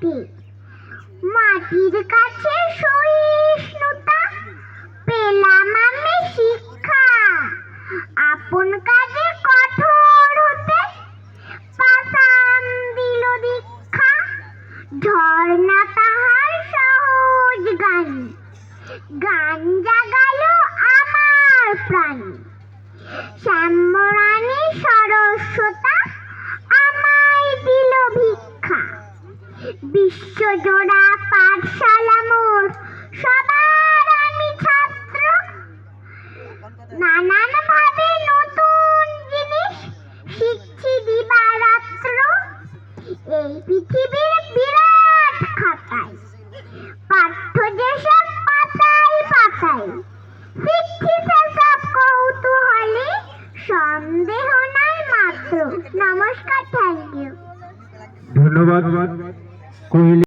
ওঠে। মাটির কাছে সহিষ্ণুতা পেলাম আমি শিক্ষা, আপন কাজে কঠোর হতে পাষাণ দিল দীক্ষা। ঝর্ণা তাহার সহজ গান, গান জাগালো আমার প্রাণ। শ্যামরানী সরস্বতা আমায় দিল ভিক্ষা। বিশ্বজোড়া পাঠশালা মোর, সবার আমি ছাত্র। নানান ভাবে নতুন জিনিস শিখছি দিবারাত্র। এই পৃথিবীর বিরাট খাতায় পাঠ্য যেসব পাতায় পাতায়, শিখছি সেসব কৌতূহলে, সন্দেহ নাই মাত্র। নমস্কার, থ্যাংক ইউ। ধন্যবাদ কোহেলি।